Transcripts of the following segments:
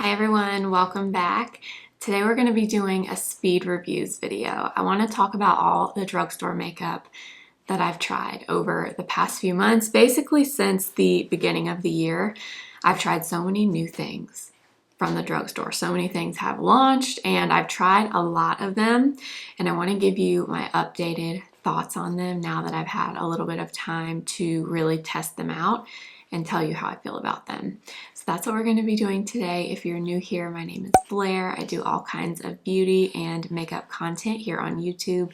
Hi everyone, welcome back. Today we're going to be doing a speed reviews video. I want to talk about all the drugstore makeup that I've tried over the past few months. Basically since the beginning of the year, I've tried so many new things from the drugstore. So many things have launched and I've tried a lot of them, and I want to give you my updated thoughts on them now that I've had a little bit of time to really test them out and tell you how I feel about them. So that's what we're going to be doing today. If you're new here, my name is Blair. I do all kinds of beauty and makeup content here on YouTube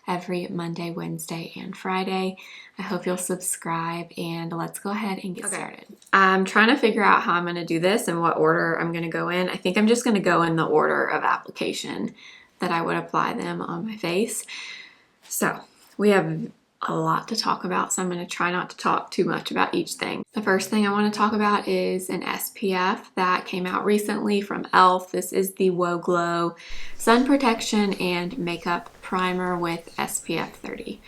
every Monday, Wednesday, and Friday. I hope you'll subscribe, and let's go ahead and get started. I'm trying to figure out how I'm going to do this and what order I'm going to go in. I think I'm just going to go in the order of application that I would apply them on my face. So we have a lot to talk about, so I'm going to try not to talk too much about each thing. The first thing I want to talk about is an SPF that came out recently from e.l.f. This is the Glow Sun Protection and Makeup Primer with SPF 30.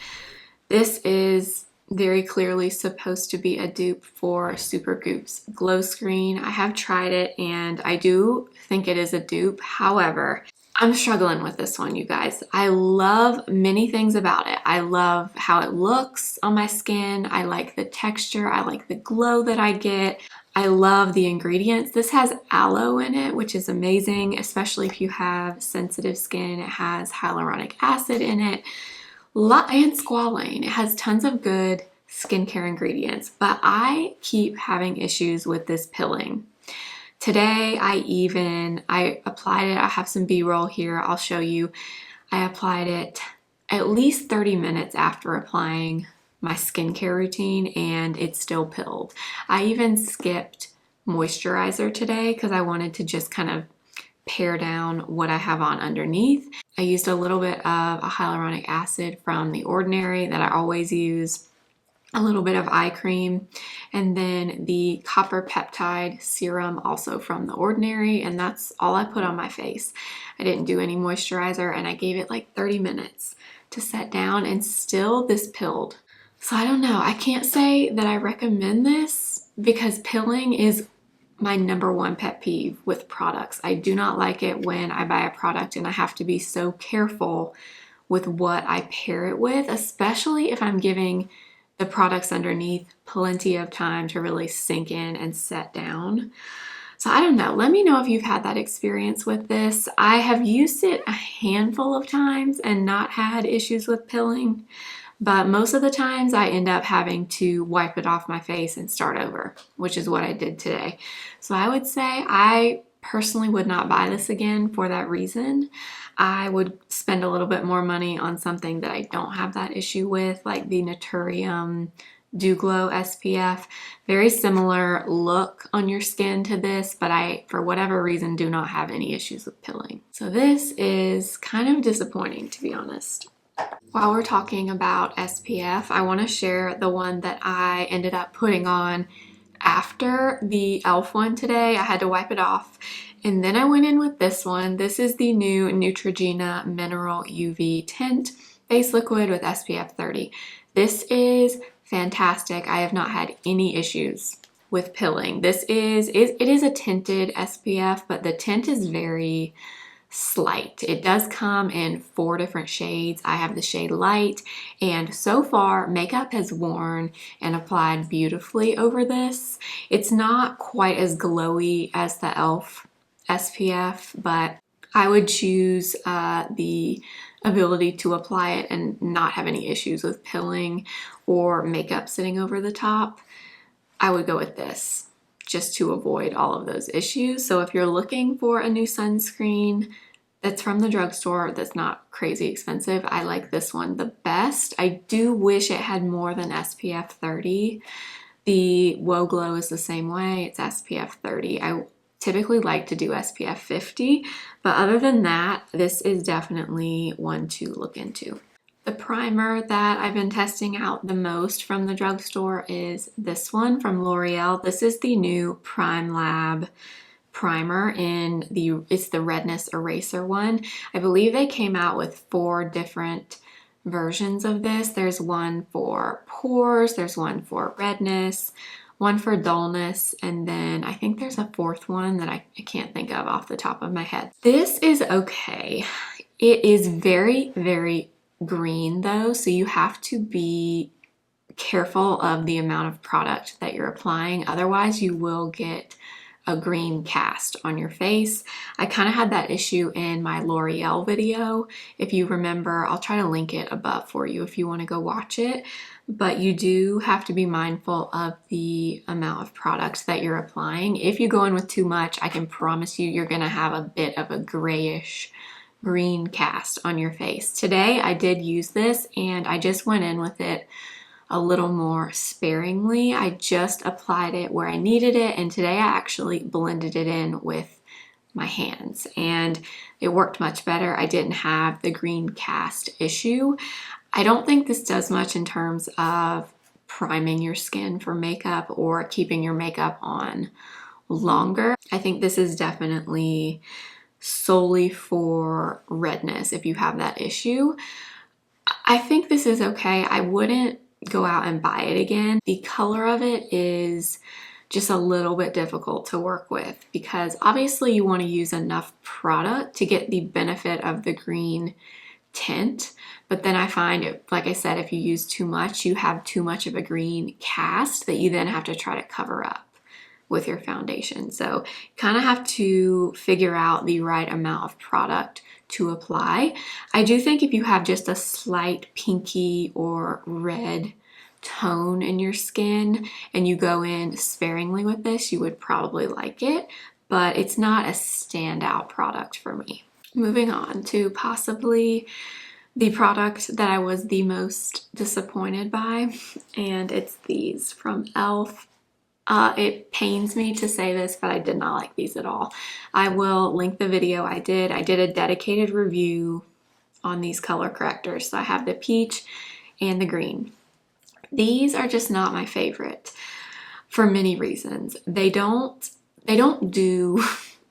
This is very clearly supposed to be a dupe for Supergoop's Glow Screen. I have tried it and I do think it is a dupe. However, I'm struggling with this one, you guys. I love many things about it. I love how it looks on my skin. I like the texture. I like the glow that I get. I love the ingredients. This has aloe in it, which is amazing, especially if you have sensitive skin. It has hyaluronic acid in it and squalane. It has tons of good skincare ingredients, but I keep having issues with this pilling. Today, I applied it. I have some B-roll here. I'll show you. I applied it at least 30 minutes after applying my skincare routine, and it still pilled. I even skipped moisturizer today because I wanted to just kind of pare down what I have on underneath. I used a little bit of a hyaluronic acid from The Ordinary that I always use, a little bit of eye cream, and then the copper peptide serum also from The Ordinary, and that's all I put on my face. I didn't do any moisturizer, and I gave it like 30 minutes to set down, and still this pilled. So I don't know. I can't say that I recommend this because pilling is my #1 pet peeve with products. I do not like it when I buy a product and I have to be so careful with what I pair it with, especially if I'm giving the products underneath plenty of time to really sink in and set down. So I don't know. Let me know if you've had that experience with this. I have used it a handful of times and not had issues with pilling, but most of the times I end up having to wipe it off my face and start over, which is what I did today. So I would say I personally would not buy this again for that reason. I would spend a little bit more money on something that I don't have that issue with, like the Naturium Dew Glow SPF. Very similar look on your skin to this, but I, for whatever reason, do not have any issues with pilling. So this is kind of disappointing, to be honest. While we're talking about SPF, I want to share the one that I ended up putting on after the e.l.f. one today. I had to wipe it off, and then I went in with this one. This is the new Neutrogena Mineral UV Tint Face Liquid with SPF 30. This is fantastic. I have not had any issues with pilling. It is a tinted SPF, but the tint is very slight. It does come in 4 different shades. I have the shade light, and so far makeup has worn and applied beautifully over this. It's not quite as glowy as the e.l.f. SPF, but I would choose the ability to apply it and not have any issues with pilling or makeup sitting over the top. I would go with this just to avoid all of those issues. So if you're looking for a new sunscreen that's from the drugstore, that's not crazy expensive, I like this one the best. I do wish it had more than SPF 30. The Glow is the same way. It's SPF 30. I typically like to do SPF 50, but other than that, this is definitely one to look into. The primer that I've been testing out the most from the drugstore is this one from L'Oreal. This is the new Prime Lab primer it's the Redness eraser one. I believe they came out with 4 different versions of this. There's one for pores, there's one for redness, one for dullness, and then I think there's a fourth one that I can't think of off the top of my head. This is okay. It is very, very green though, so you have to be careful of the amount of product that you're applying. Otherwise, you will get a green cast on your face. I kind of had that issue in my L'Oreal video. If you remember, I'll try to link it above for you if you want to go watch it. But you do have to be mindful of the amount of product that you're applying. If you go in with too much, I can promise you, you're going to have a bit of a grayish green cast on your face. Today, I did use this and I just went in with it a little more sparingly. I just applied it where I needed it, and today I actually blended it in with my hands and it worked much better. I didn't have the green cast issue. I don't think this does much in terms of priming your skin for makeup or keeping your makeup on longer. I think this is definitely solely for redness if you have that issue. I think this is okay. I wouldn't go out and buy it again. The color of it is just a little bit difficult to work with because obviously you want to use enough product to get the benefit of the green tint. But then I find, like I said, if you use too much, you have too much of a green cast that you then have to try to cover up with your foundation. So kind of have to figure out the right amount of product to apply. I do think if you have just a slight pinky or red tone in your skin and you go in sparingly with this, you would probably like it, but it's not a standout product for me. Moving on to possibly the product that I was the most disappointed by, and it's these from e.l.f. It pains me to say this, but I did not like these at all. I will link the video I did. I did a dedicated review on these color correctors. So I have the peach and the green. These are just not my favorite for many reasons. They don't do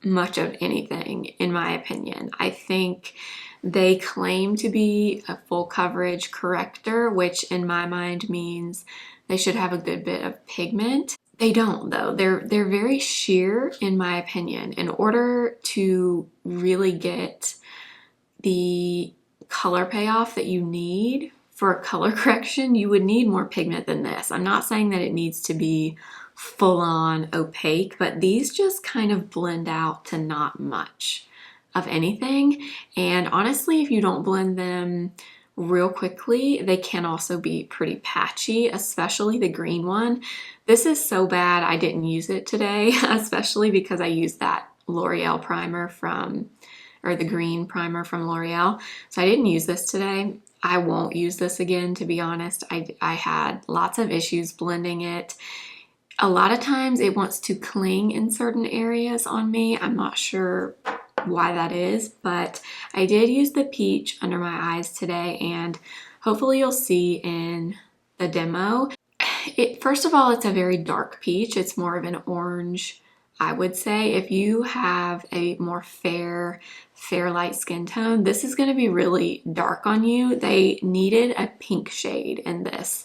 much of anything, in my opinion. I think they claim to be a full coverage corrector, which in my mind means they should have a good bit of pigment. They don't though. They're very sheer in my opinion. In order to really get the color payoff that you need for a color correction, you would need more pigment than this. I'm not saying that it needs to be full-on opaque, but these just kind of blend out to not much of anything. And honestly, if you don't blend them real quickly, they can also be pretty patchy, especially the green one. This is so bad I didn't use it today, especially because I used that L'Oreal primer or the green primer from L'Oreal. So I didn't use this today. I won't use this again, to be honest. I had lots of issues blending it. A lot of times it wants to cling in certain areas on me. I'm not sure why that is, but I did use the peach under my eyes today, and hopefully you'll see in the demo. First of all, it's a very dark peach. It's more of an orange, I would say. If you have a more fair light skin tone, this is going to be really dark on you. They needed a pink shade in this.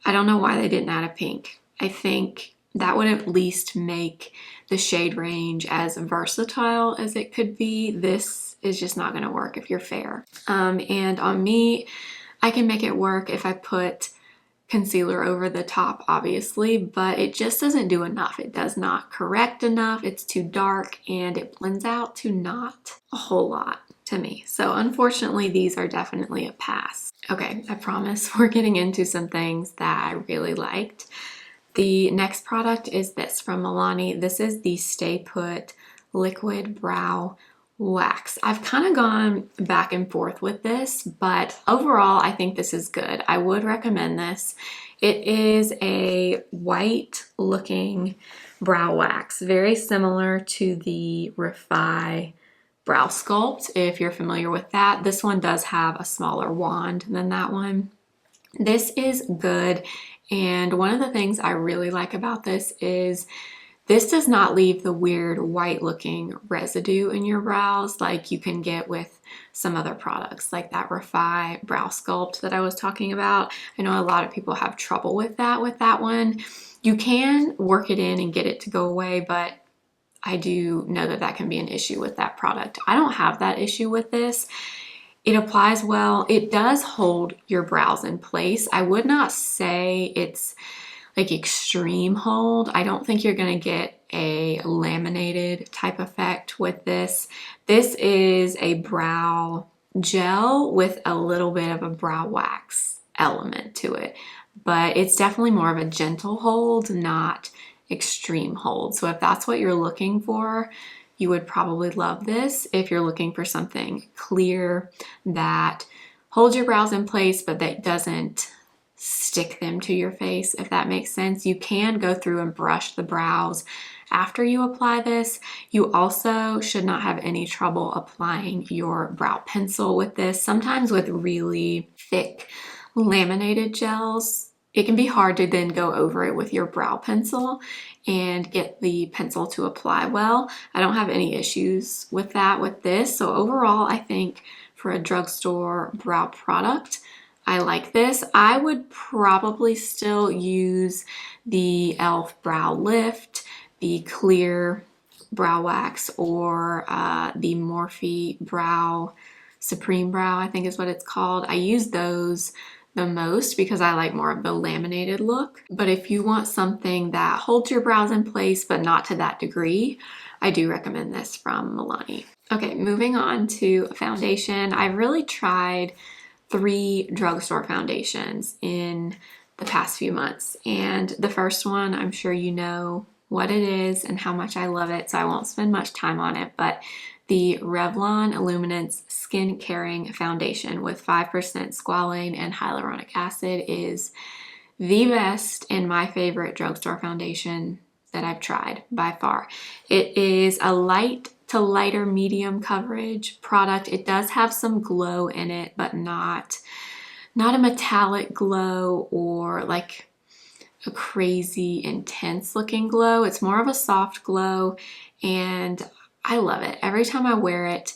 I don't know why they didn't add a pink. I think that would at least make the shade range as versatile as it could be. This is just not going to work if you're fair. And on me, I can make it work if I put concealer over the top, obviously, but it just doesn't do enough. It does not correct enough. It's too dark and it blends out to not a whole lot to me. So unfortunately, these are definitely a pass. Okay, I promise we're getting into some things that I really liked. The next product is this from Milani. This is the Stay Put Liquid Brow Wax. I've kind of gone back and forth with this, but overall I think this is good. I would recommend this. It is a white looking brow wax, very similar to the Refi Brow Sculpt, if you're familiar with that. This one does have a smaller wand than that one. This is good, and one of the things I really like about this is this does not leave the weird white looking residue in your brows like you can get with some other products like that Refi Brow Sculpt that I was talking about. I know a lot of people have trouble with that one. You can work it in and get it to go away, but I do know that that can be an issue with that product. I don't have that issue with this. It applies well. It does hold your brows in place. I would not say it's like extreme hold. I don't think you're gonna get a laminated type effect with this. This is a brow gel with a little bit of a brow wax element to it, but it's definitely more of a gentle hold, not extreme hold. So if that's what you're looking for, you would probably love this. If you're looking for something clear that holds your brows in place, but that doesn't stick them to your face, if that makes sense. You can go through and brush the brows after you apply this. You also should not have any trouble applying your brow pencil with this. Sometimes with really thick laminated gels, it can be hard to then go over it with your brow pencil and get the pencil to apply well. I don't have any issues with that with this. So overall, I think for a drugstore brow product, I like this. I would probably still use the e.l.f. Brow Lift, the clear brow wax, or the Morphe Brow Supreme Brow, I think is what it's called. I use those the most because I like more of the laminated look. But if you want something that holds your brows in place but not to that degree, I do recommend this from Milani. Okay, moving on to foundation. I've really tried 3 drugstore foundations in the past few months. And the first one, I'm sure you know what it is and how much I love it, so I won't spend much time on it, but the Revlon Illuminance Skin Caring Foundation with 5% squalane and hyaluronic acid is the best and my favorite drugstore foundation that I've tried by far. It is a light to lighter medium coverage product. It does have some glow in it, but not a metallic glow or like a crazy intense looking glow. It's more of a soft glow and I love it. Every time I wear it,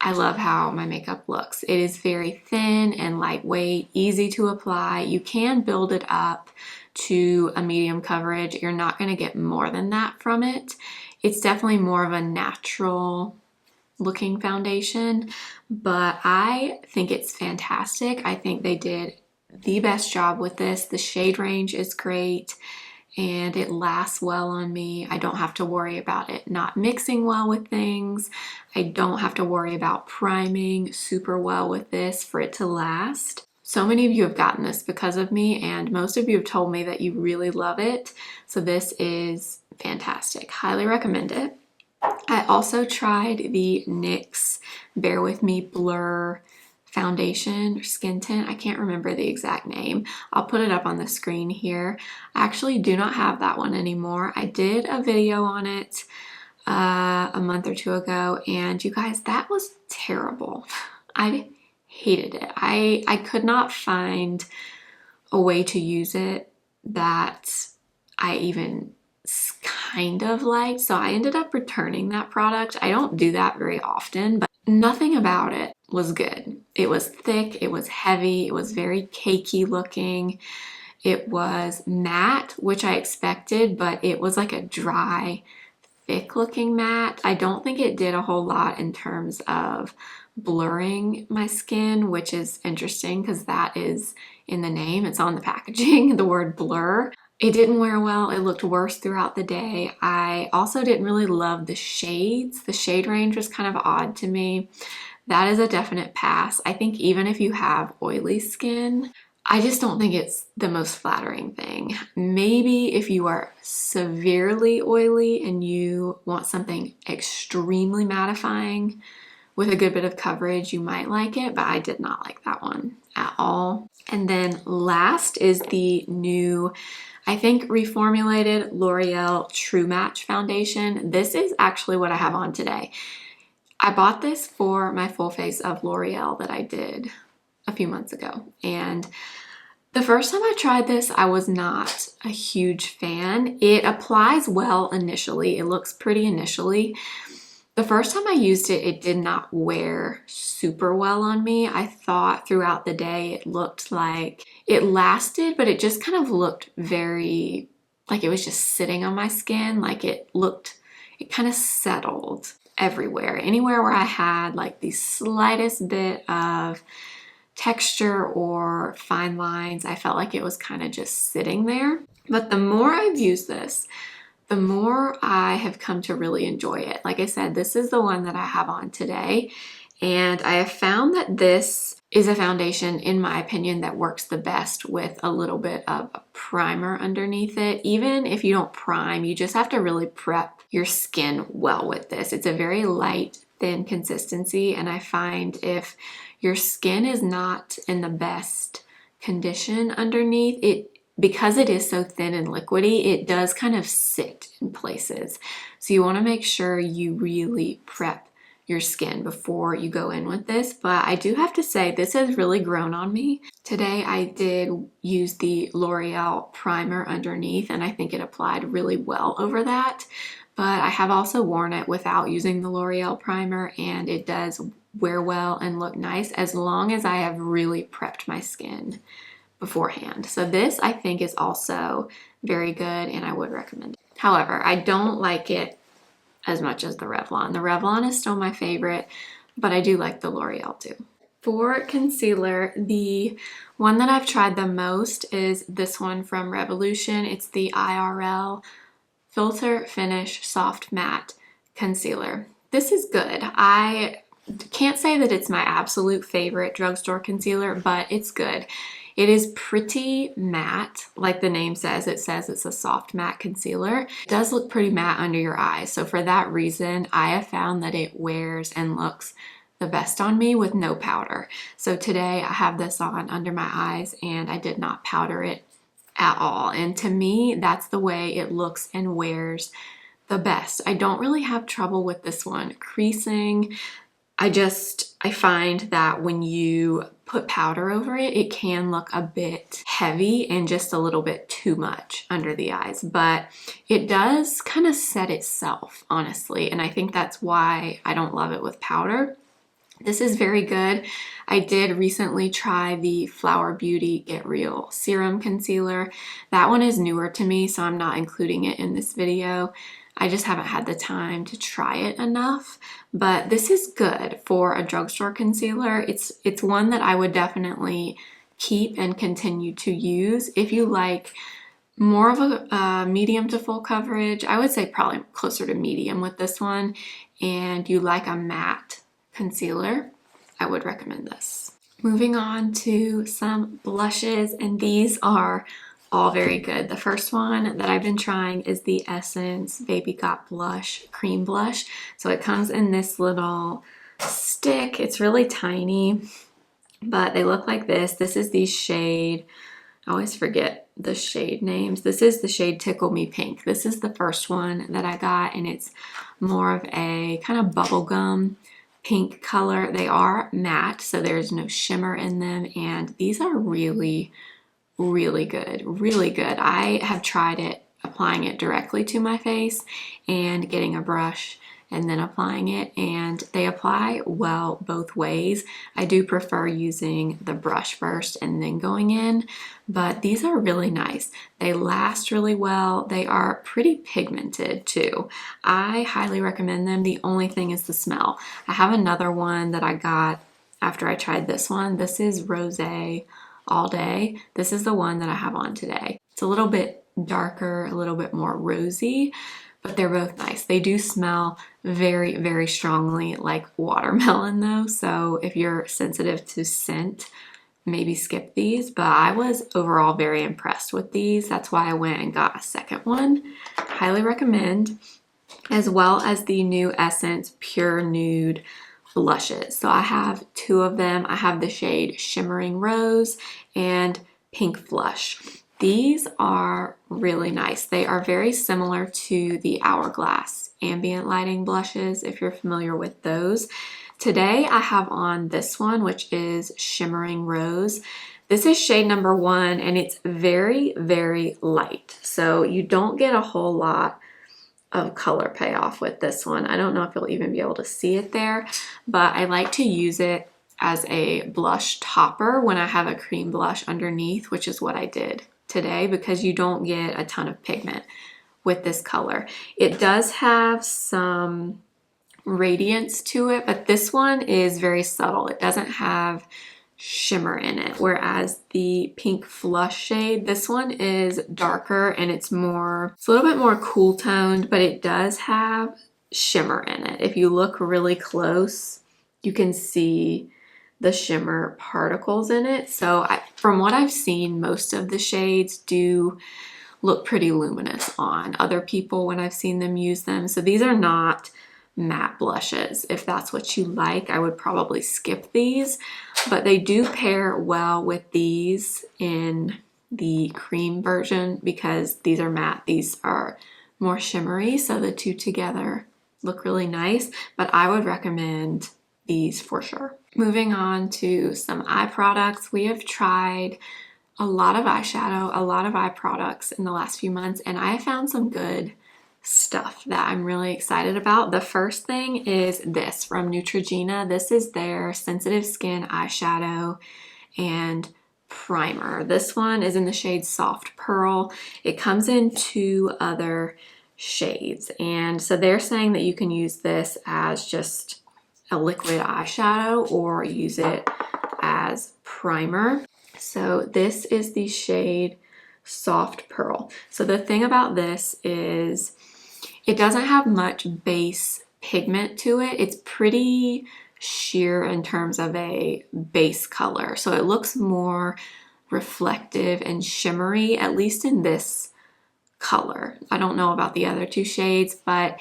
I love how my makeup looks. It is very thin and lightweight, easy to apply. You can build it up to a medium coverage. You're not going to get more than that from it. It's definitely more of a natural looking foundation, but I think it's fantastic. I think they did the best job with this. The shade range is great and it lasts well on me. I don't have to worry about it not mixing well with things. I don't have to worry about priming super well with this for it to last. So many of you have gotten this because of me, and most of you have told me that you really love it. So this is fantastic. Highly recommend it. I also tried the NYX Bear With Me Blur foundation or skin tint. I can't remember the exact name. I'll put it up on the screen here. I actually do not have that one anymore. I did a video on it a month or 2 ago, and you guys, that was terrible. I hated it. I could not find a way to use it that I even kind of liked, so I ended up returning that product. I don't do that very often, but nothing about it was good. It was thick, it was heavy, it was very cakey looking. It was matte, which I expected, but it was like a dry, thick looking matte. I don't think it did a whole lot in terms of blurring my skin, which is interesting because that is in the name. It's on the packaging, the word blur. It didn't wear well. It looked worse throughout the day. I also didn't really love the shades. The shade range was kind of odd to me. That is a definite pass. I think even if you have oily skin, I just don't think it's the most flattering thing. Maybe if you are severely oily and you want something extremely mattifying with a good bit of coverage, you might like it, but I did not like that one at all. And then last is the new, I think, reformulated L'Oreal True Match foundation. This is actually what I have on today. I bought this for my full face of L'Oreal that I did a few months ago. And the first time I tried this, I was not a huge fan. It applies well initially. It looks pretty initially. The first time I used it, it did not wear super well on me. I thought throughout the day it looked like it lasted, but it just kind of looked very like it was just sitting on my skin. Like it kind of settled everywhere. Anywhere where I had like the slightest bit of texture or fine lines, I felt like it was kind of just sitting there. But the more I've used this, the more I have come to really enjoy it. Like I said, this is the one that I have on today, and I have found that this is a foundation, in my opinion, that works the best with a little bit of a primer underneath it. Even if you don't prime, you just have to really prep your skin well with this. It's a very light, thin consistency, and I find if your skin is not in the best condition underneath, because it is so thin and liquidy, it does kind of sit in places. So you want to make sure you really prep your skin before you go in with this. But I do have to say, this has really grown on me. Today I did use the L'Oreal primer underneath, and I think it applied really well over that. But I have also worn it without using the L'Oreal primer, and it does wear well and look nice as long as I have really prepped my skin beforehand. So this I think is also very good, and I would recommend it. However, I don't like it as much as the Revlon. The Revlon is still my favorite, but I do like the L'Oreal too. For concealer, the one that I've tried the most is this one from Revolution. It's the IRL Filter Finish Soft Matte Concealer. This is good. I can't say that it's my absolute favorite drugstore concealer, but it's good. It is pretty matte, like the name says. It says it's a soft matte concealer. It does look pretty matte under your eyes. So for that reason, I have found that it wears and looks the best on me with no powder. So today I have this on under my eyes, and I did not powder it at all. And to me, that's the way it looks and wears the best. I don't really have trouble with this one creasing. I find that when you put powder over it, it can look a bit heavy and just a little bit too much under the eyes, but it does kind of set itself, honestly, and I think that's why I don't love it with powder. This is very good. I did recently try the Flower Beauty Get Real Serum Concealer. That one is newer to me, so I'm not including it in this video. I just haven't had the time to try it enough, but this is good for a drugstore concealer. It's one that I would definitely keep and continue to use. If you like more of a medium to full coverage, I would say probably closer to medium with this one, and you like a matte concealer, I would recommend this. Moving on to some blushes, and these are all very good. The first one that I've been trying is the Essence Baby Got Blush Cream Blush. So it comes in this little stick. It's really tiny, but they look like this. This is the shade, I always forget the shade names. This is the shade Tickle Me Pink. This is the first one that I got, and it's more of a kind of bubblegum pink color. They are matte, so there's no shimmer in them, and these are really good, really good. I have tried it, applying it directly to my face and getting a brush and then applying it, and they apply well both ways. I do prefer using the brush first and then going in, but these are really nice. They last really well. They are pretty pigmented too. I highly recommend them. The only thing is the smell. I have another one that I got after I tried this one. This is Rosé All Day. This is the one that I have on today. It's a little bit darker, a little bit more rosy, but they're both nice. They do smell very, very strongly like watermelon though, so if you're sensitive to scent, maybe skip these, but I was overall very impressed with these. That's why I went and got a second one. Highly recommend, as well as the new Essence Pure Nude blushes. So I have two of them. I have the shade Shimmering Rose and Pink Flush. These are really nice. They are very similar to the Hourglass ambient lighting blushes, if you're familiar with those. Today I have on this one, which is Shimmering Rose. This is shade number 1, and it's very, very light. So you don't get a whole lot of color payoff with this one. I don't know if you'll even be able to see it there, but I like to use it as a blush topper when I have a cream blush underneath, which is what I did today because you don't get a ton of pigment with this color. It does have some radiance to it, but this one is very subtle. It doesn't have shimmer in it, whereas the pink flush shade, this one is darker and it's a little bit more cool toned, but it does have shimmer in it. If you look really close, you can see the shimmer particles in it. So from what I've seen, most of the shades do look pretty luminous on other people when I've seen them use them. So these are not matte blushes. If that's what you like, I would probably skip these, but they do pair well with these in the cream version because these are matte. These are more shimmery, so the two together look really nice, but I would recommend these for sure. Moving on to some eye products. We have tried a lot of eyeshadow, a lot of eye products in the last few months, and I found some good stuff that I'm really excited about. The first thing is this from Neutrogena. This is their sensitive skin eyeshadow and primer. This one is in the shade Soft Pearl. It comes in 2 other shades, and so they're saying that you can use this as just a liquid eyeshadow or use it as primer. So this is the shade Soft Pearl. So the thing about this is it doesn't have much base pigment to it. It's pretty sheer in terms of a base color. So it looks more reflective and shimmery, at least in this color. I don't know about the other 2 shades, but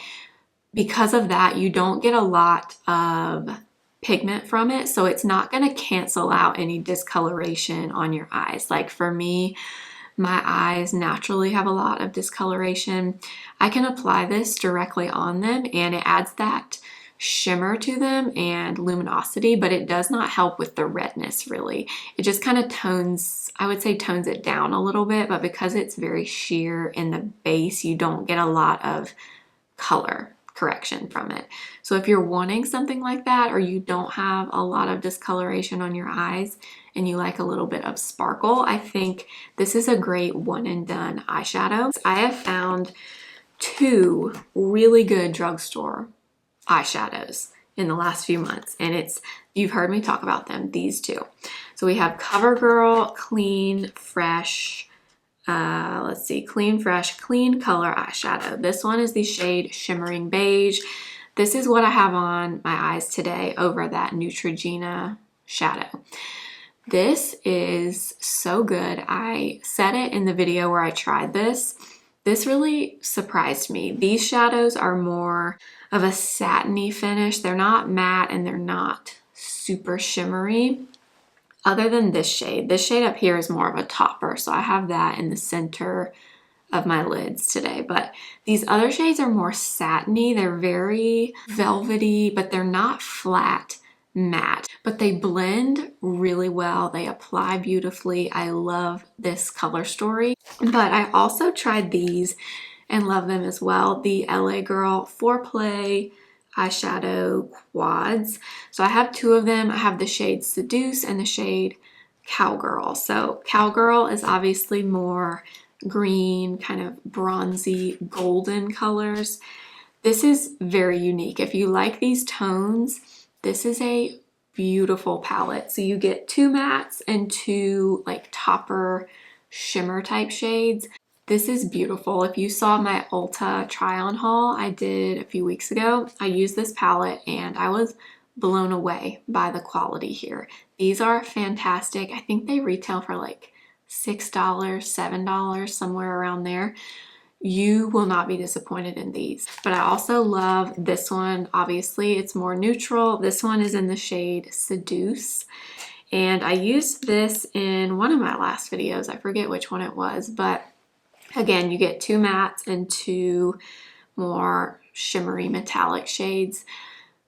because of that, you don't get a lot of pigment from it. So it's not going to cancel out any discoloration on your eyes. Like for me, my eyes naturally have a lot of discoloration. I can apply this directly on them and it adds that shimmer to them and luminosity, but it does not help with the redness really. It just kind of tones, I would say tones it down a little bit, but because it's very sheer in the base, you don't get a lot of color correction from it. So if you're wanting something like that, or you don't have a lot of discoloration on your eyes and you like a little bit of sparkle, I think this is a great one and done eyeshadow. I have found 2 really good drugstore eyeshadows in the last few months, and you've heard me talk about them, these 2. So we have Covergirl Clean Fresh, Clean Fresh Clean Color Eyeshadow. This one is the shade Shimmering Beige. This is what I have on my eyes today over that Neutrogena shadow. This is so good. I said it in the video where I tried this. This really surprised me. These shadows are more of a satiny finish. They're not matte and they're not super shimmery. Other than this shade up here is more of a topper, so I have that in the center of my lids today. But these other shades are more satiny. They're very velvety, but they're not flat matte, but they blend really well. They apply beautifully. I love this color story. But I also tried these and love them as well. The LA Girl Foreplay eyeshadow quads. So I have 2 of them. I have the shade Seduce and the shade Cowgirl. So Cowgirl is obviously more green, kind of bronzy, golden colors. This is very unique. If you like these tones, this is a beautiful palette. So you get 2 mattes and 2 like topper shimmer type shades. This is beautiful. If you saw my Ulta try-on haul I did a few weeks ago, I used this palette and I was blown away by the quality here. These are fantastic. I think they retail for like $6, $7, somewhere around there. You will not be disappointed in these. But I also love this one. Obviously, it's more neutral. This one is in the shade Seduce. And I used this in one of my last videos. I forget which one it was, but again, you get 2 mattes and 2 more shimmery metallic shades.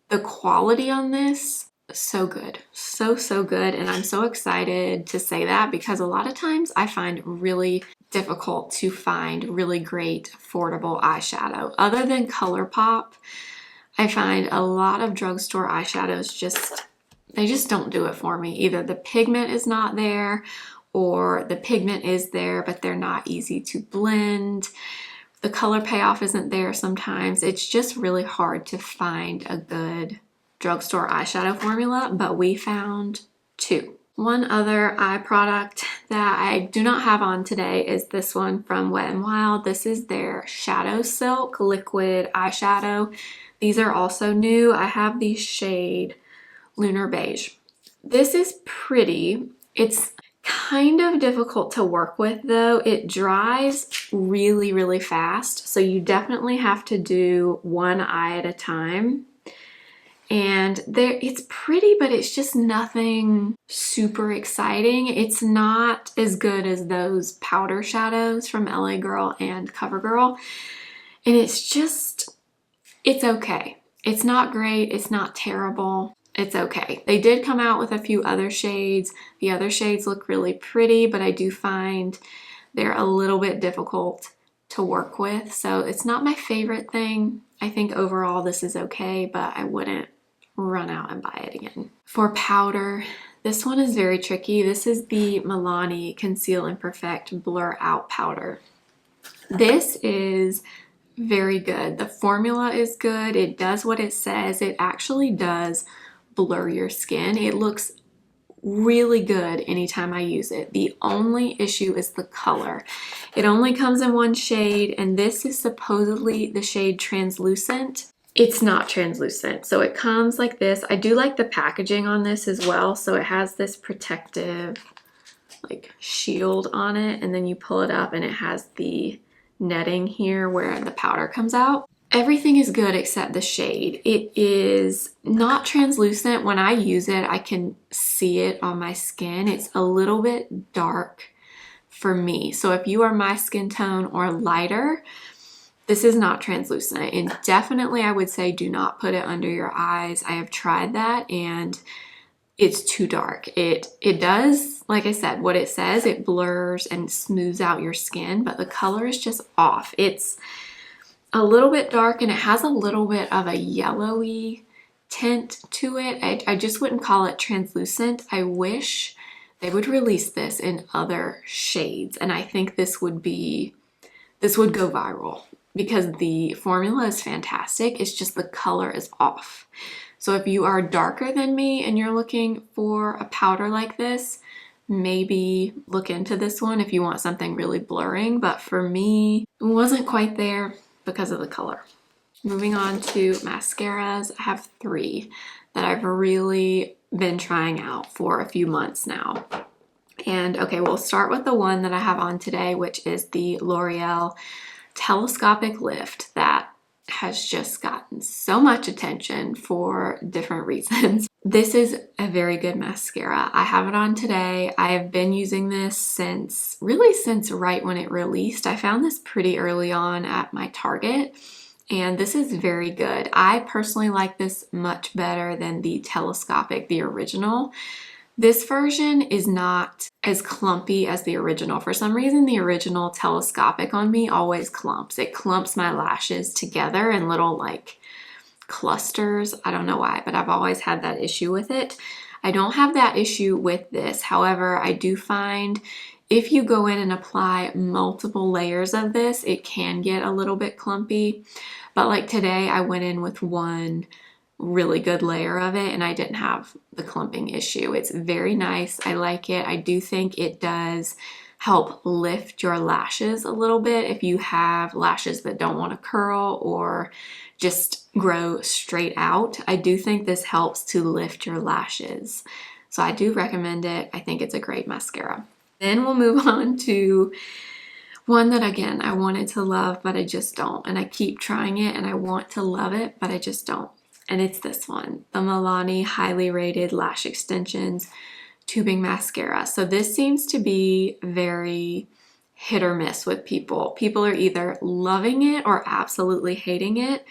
The quality on this, so good. So good. And I'm so excited to say that because a lot of times I find really difficult to find really great affordable eyeshadow. Other than ColourPop, I find a lot of drugstore eyeshadows they just don't do it for me. Either the pigment is not there or the pigment is there, but they're not easy to blend. The color payoff isn't there sometimes. It's just really hard to find a good drugstore eyeshadow formula, but we found two. One other eye product that I do not have on today is this one from Wet n Wild. This is their Shadow Silk Liquid Eyeshadow. These are also new. I have the shade Lunar Beige. This is pretty. It's kind of difficult to work with though. It dries really, really fast. So you definitely have to do one eye at a time. And it's pretty, but it's just nothing super exciting. It's not as good as those powder shadows from LA Girl and Covergirl. And it's okay. It's not great. It's not terrible. It's okay. They did come out with a few other shades. The other shades look really pretty, but I do find they're a little bit difficult to work with. So it's not my favorite thing. I think overall this is okay, but I wouldn't run out and buy it again. For powder, this one is very tricky. This is the Milani Conceal and Perfect Blur Out Powder. This is very good. The formula is good. It does what it says. It actually does blur your skin. It looks really good anytime I use it. The only issue is the color. It only comes in one shade, and this is supposedly the shade Translucent. It's not translucent, so it comes like this. I do like the packaging on this as well. So it has this protective like shield on it, and then you pull it up and it has the netting here where the powder comes out. Everything is good except the shade. It is not translucent. When I use it, I can see it on my skin. It's a little bit dark for me. So if you are my skin tone or lighter, this is not translucent. And definitely I would say do not put it under your eyes. I have tried that and it's too dark. It does, like I said, what it says. It blurs and smooths out your skin, but the color is just off. It's a little bit dark and it has a little bit of a yellowy tint to it. I just wouldn't call it translucent. I wish they would release this in other shades, and I think this would go viral because the formula is fantastic. It's just the color is off. So if you are darker than me and you're looking for a powder like this, maybe look into this one if you want something really blurring. But for me, it wasn't quite there because of the color. Moving on to mascaras, I have three that I've really been trying out for a few months now. And okay, we'll start with the one that I have on today, which is the L'Oreal Telescopic Lift that has just gotten so much attention for different reasons. This is a very good mascara. I have it on today. I have been using this since right when it released. I found this pretty early on at my Target, and this is very good. I personally like this much better than the telescopic, the original. This version is not as clumpy as the original. For some reason, the original telescopic on me always clumps. It clumps my lashes together in little like clusters. I don't know why, but I've always had that issue with it. I don't have that issue with this. However, I do find if you go in and apply multiple layers of this, it can get a little bit clumpy. But like today, I went in with one really good layer of it and I didn't have the clumping issue. It's very nice. I like it. I do think it does help lift your lashes a little bit if you have lashes that don't want to curl or just grow straight out. I do think this helps to lift your lashes. So I do recommend it. I think it's a great mascara. Then we'll move on to one that, again, I wanted to love, but I just don't. And I keep trying it and I want to love it, but I just don't. And it's this one, the Milani Highly Rated Lash Extensions Tubing Mascara. So this seems to be very hit or miss with people. People are either loving it or absolutely hating it.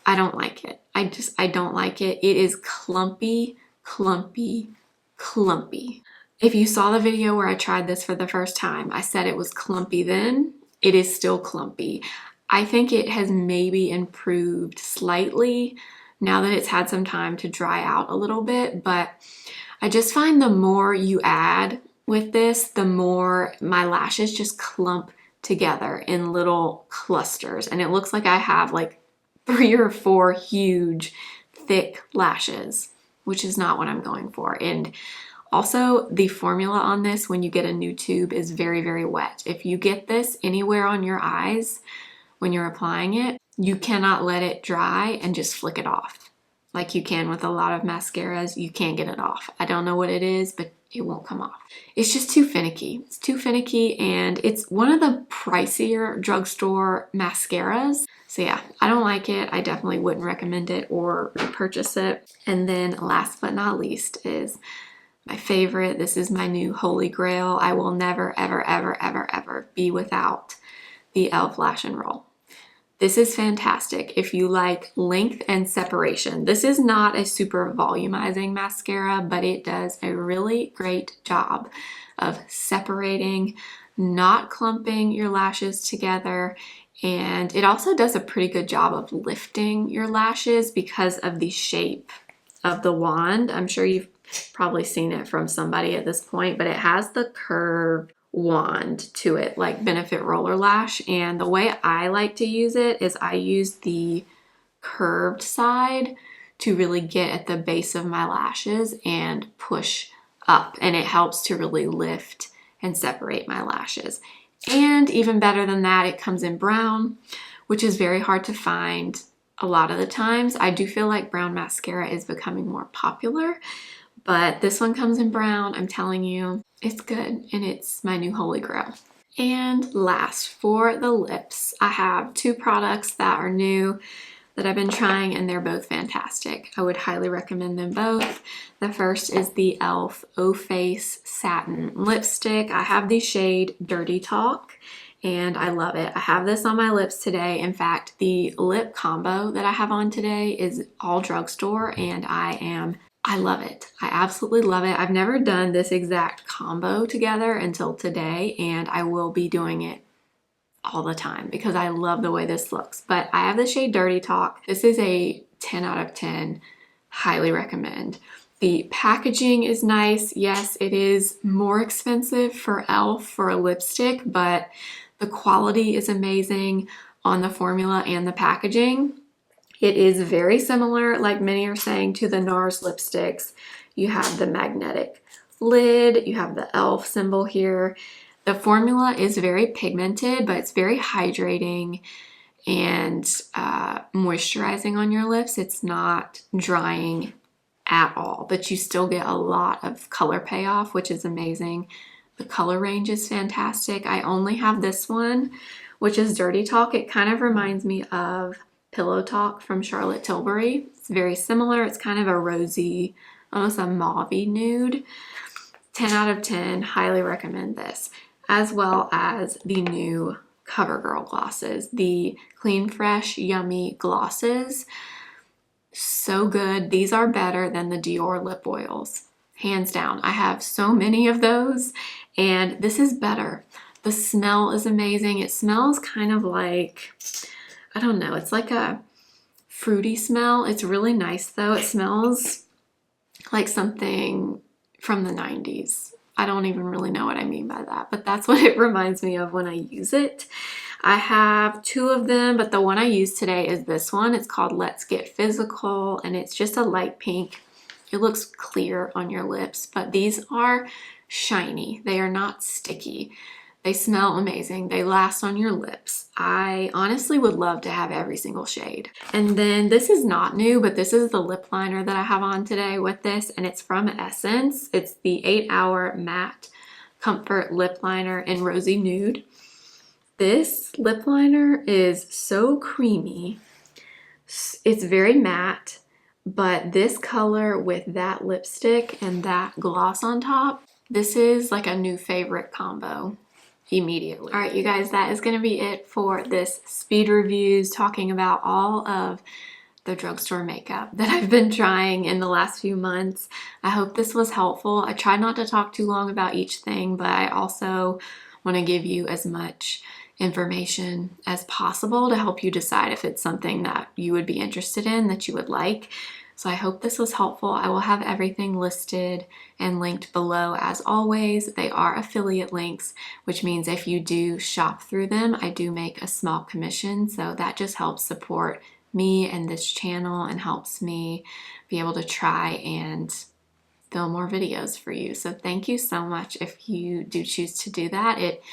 I don't like it. I don't like it. It is clumpy, clumpy, clumpy. If you saw the video where I tried this for the first time, I said it was clumpy then. It is still clumpy. I think it has maybe improved slightly now that it's had some time to dry out a little bit, but I just find the more you add with this, the more my lashes just clump together in little clusters. And it looks like I have like 3 or 4 huge, thick lashes, which is not what I'm going for. And also, the formula on this, when you get a new tube, is very, very wet. If you get this anywhere on your eyes when you're applying it, you cannot let it dry and just flick it off. Like you can with a lot of mascaras, you can't get it off. I don't know what it is, but it won't come off. It's just too finicky. It's too finicky, and it's one of the pricier drugstore mascaras. So yeah, I don't like it. I definitely wouldn't recommend it or purchase it. And then last but not least is my favorite. This is my new holy grail. I will never, ever, ever, ever, ever be without the e.l.f. Lash and Roll. This is fantastic if you like length and separation. This is not a super volumizing mascara, but it does a really great job of separating, not clumping your lashes together. And it also does a pretty good job of lifting your lashes because of the shape of the wand. I'm sure you've probably seen it from somebody at this point, but it has the curved wand to it, like Benefit Roller Lash. And the way I like to use it is I use the curved side to really get at the base of my lashes and push up, and it helps to really lift and separate my lashes. And even better than that, it comes in brown, which is very hard to find a lot of the times. I do feel like brown mascara is becoming more popular, but this one comes in brown. I'm telling you, it's good, and it's my new holy grail. And last, for the lips, I have 2 products that are new that I've been trying, and they're both fantastic. I would highly recommend them both. The first is the e.l.f. O Face Satin Lipstick. I have the shade Dirty Talk, and I love it. I have this on my lips today. In fact, the lip combo that I have on today is all drugstore, and I love it. I absolutely love it. I've never done this exact combo together until today, and I will be doing it all the time because I love the way this looks. But I have the shade Dirty Talk. This is a 10 out of 10. Highly recommend. The packaging is nice. Yes, it is more expensive for e.l.f. for a lipstick, but the quality is amazing on the formula and the packaging. It is very similar, like many are saying, to the NARS lipsticks. You have the magnetic lid, you have the e.l.f. symbol here. The formula is very pigmented, but it's very hydrating and moisturizing on your lips. It's not drying at all, but you still get a lot of color payoff, which is amazing. The color range is fantastic. I only have this one, which is Dirty Talk. It kind of reminds me of Pillow Talk from Charlotte Tilbury. It's very similar. It's kind of a rosy, almost a mauve-y nude. 10 out of 10. Highly recommend this. As well as the new Covergirl glosses. The Clean Fresh Yummy glosses. So good. These are better than the Dior lip oils. Hands down. I have so many of those, and this is better. The smell is amazing. It smells kind of like, I don't know, it's like a fruity smell. It's really nice though. It smells like something from the 90s. I don't even really know what I mean by that, but that's what it reminds me of when I use it. I have 2 of them, but the one I use today is this one. It's called Let's Get Physical, and it's just a light pink. It looks clear on your lips, but these are shiny. They are not sticky. They smell amazing. They last on your lips. I honestly would love to have every single shade. And then this is not new, but this is the lip liner that I have on today with this, and it's from Essence. It's the 8-Hour Matte Comfort Lip Liner in Rosy Nude. This lip liner is so creamy. It's very matte, but this color with that lipstick and that gloss on top, this is like a new favorite combo. Immediately. All right, you guys, that is going to be it for this speed reviews, talking about all of the drugstore makeup that I've been trying in the last few months. I hope this was helpful. I try not to talk too long about each thing, but I also want to give you as much information as possible to help you decide if it's something that you would be interested in, that you would like. So I hope this was helpful. I will have everything listed and linked below as always. They are affiliate links, which means if you do shop through them, I do make a small commission. So that just helps support me and this channel and helps me be able to try and film more videos for you. So thank you so much if you do choose to do that. It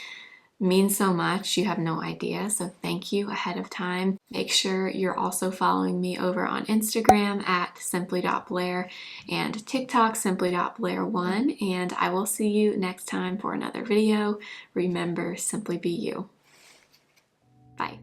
means so much, you have no idea. So thank you ahead of time. Make sure you're also following me over on Instagram at simply.blair and TikTok simply.blair1. And I will see you next time for another video. Remember, simply be you. Bye.